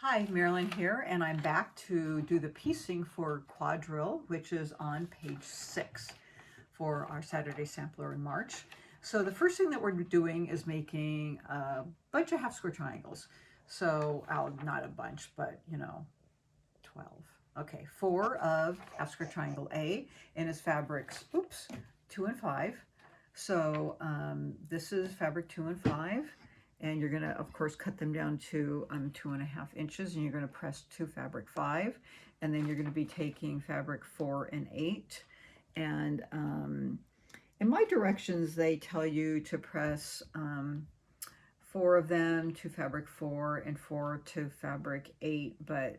Hi, Marilyn here, and I'm back to do the piecing for Quadrille, which is on page 6 for our Saturday sampler in March. So the first thing that we're doing is making a bunch of half square triangles. So, not a bunch, but 12. Okay, 4 of half square triangle A, and it's fabrics, 2 and 5. So this is fabric 2 and 5. And you're going to, of course, cut them down to 2.5 inches, and you're going to press 2 fabric 5, and then you're going to be taking fabric 4 and 8. And in my directions, they tell you to press 4 of them to fabric 4 and 4 to fabric 8, but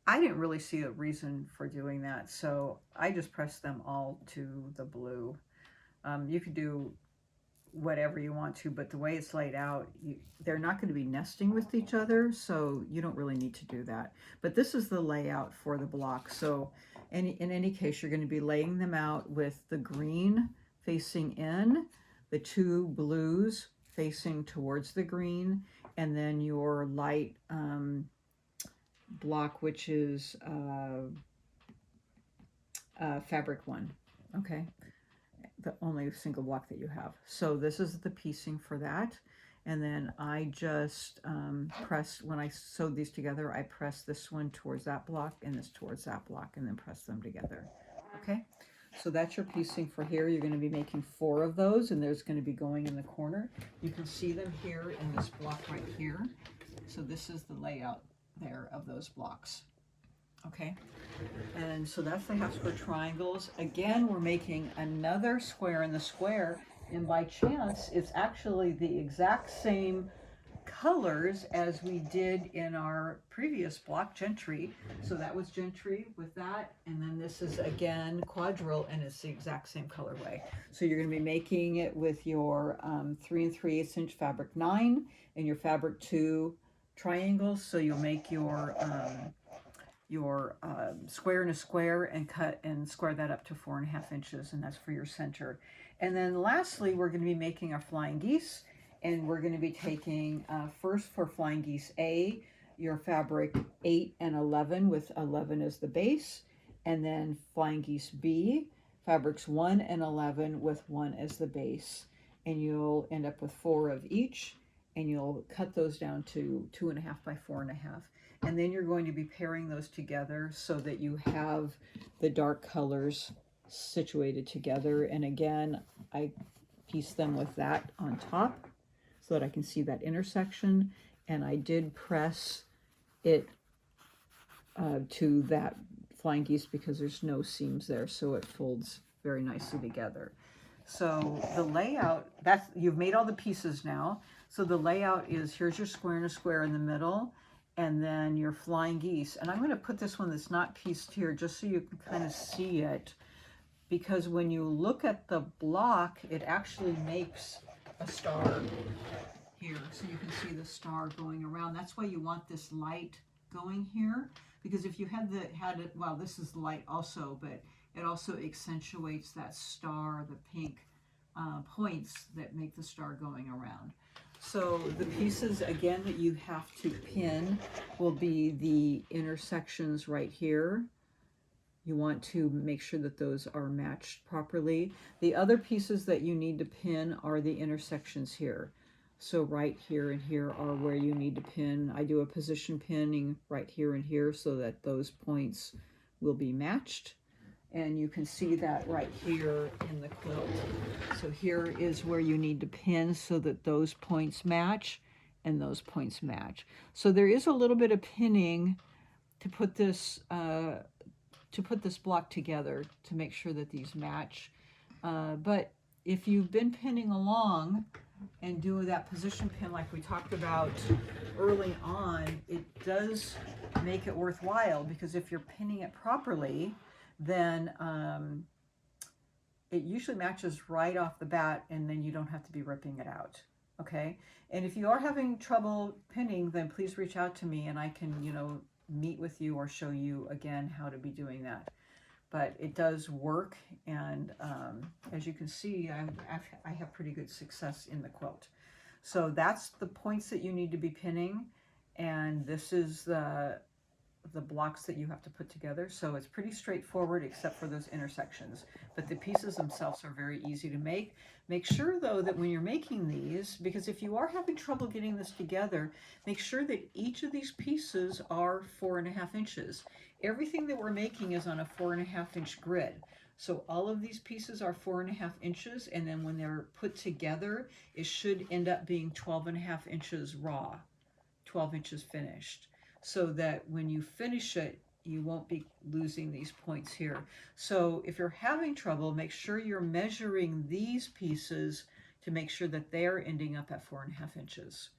I didn't really see a reason for doing that, so I just pressed them all to the blue. You could do whatever you want to, but the way it's laid out, they're not going to be nesting with each other, so you don't really need to do that. But this is the layout for the block. So in any case, you're going to be laying them out with the green facing in, the 2 blues facing towards the green, and then your light block, which is fabric 1. Okay, the only single block that you have. So this is the piecing for that. And then I just pressed, when I sewed these together, I pressed this one towards that block and this towards that block, and then press them together. Okay, so that's your piecing for here. You're going to be making 4 of those, and there's going to be going in the corner. You can see them here in this block right here. So this is the layout there of those blocks. Okay, and so that's the half square triangles. Again, we're making another square in the square, and by chance, it's actually the exact same colors as we did in our previous block, Gentry. So that was Gentry with that, and then this is again Quadrille, and it's the exact same colorway. So you're going to be making it with your 3 3/8 inch fabric 9 and your fabric 2 triangles. So you'll make your square in a square and cut and square that up to 4.5 inches, and that's for your center. And then lastly, we're going to be making our flying geese, and we're going to be taking first for flying geese A, your fabric 8 and 11 with 11 as the base, and then flying geese B, fabrics 1 and 11 with 1 as the base, and you'll end up with 4 of each, and you'll cut those down to 2.5 by 4.5. And then you're going to be pairing those together so that you have the dark colors situated together. And again, I pieced them with that on top so that I can see that intersection. And I did press it to that flying geese because there's no seams there, so it folds very nicely together. So the layout, you've made all the pieces now. So the layout is, here's your square and a square in the middle, and then your flying geese. And I'm going to put this one that's not pieced here just so you can kind of see it, because when you look at the block, it actually makes a star here. So you can see the star going around. That's why you want this light going here, because if you had it, well, this is light also, but it also accentuates that star, the pink points that make the star going around. So the pieces, again, that you have to pin will be the intersections right here. You want to make sure that those are matched properly. The other pieces that you need to pin are the intersections here. So right here and here are where you need to pin. I do a position pinning right here and here so that those points will be matched. And you can see that right here in the quilt. So here is where you need to pin so that those points match and those points match. So there is a little bit of pinning to put this block together to make sure that these match. But if you've been pinning along and do that position pin like we talked about early on, it does make it worthwhile, because if you're pinning it properly, then it usually matches right off the bat, and then you don't have to be ripping it out. Okay, and if you are having trouble pinning, then please reach out to me and I can, meet with you or show you again how to be doing that. But it does work, and as you can see, I have pretty good success in the quilt. So that's the points that you need to be pinning. and this is the blocks that you have to put together. So it's pretty straightforward except for those intersections. But the pieces themselves are very easy to make. Make sure though that when you're making these, because if you are having trouble getting this together, make sure that each of these pieces are 4.5 inches. Everything that we're making is on a 4.5 inch grid. So all of these pieces are 4.5 inches, and then when they're put together, it should end up being 12.5 inches raw, 12 inches finished, so that when you finish it, you won't be losing these points here. So if you're having trouble, make sure you're measuring these pieces to make sure that they're ending up at 4.5 inches.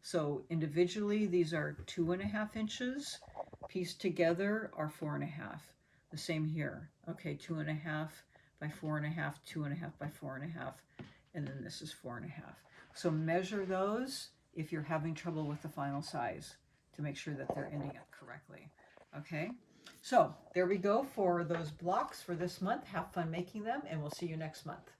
So individually, these are 2.5 inches. Pieced together are 4.5. The same here. Okay, 2.5 by 4.5, 2.5 by 4.5, and then this is 4.5. So measure those if you're having trouble with the final size to make sure that they're ending up correctly. Okay, so there we go for those blocks for this month. Have fun making them, and we'll see you next month.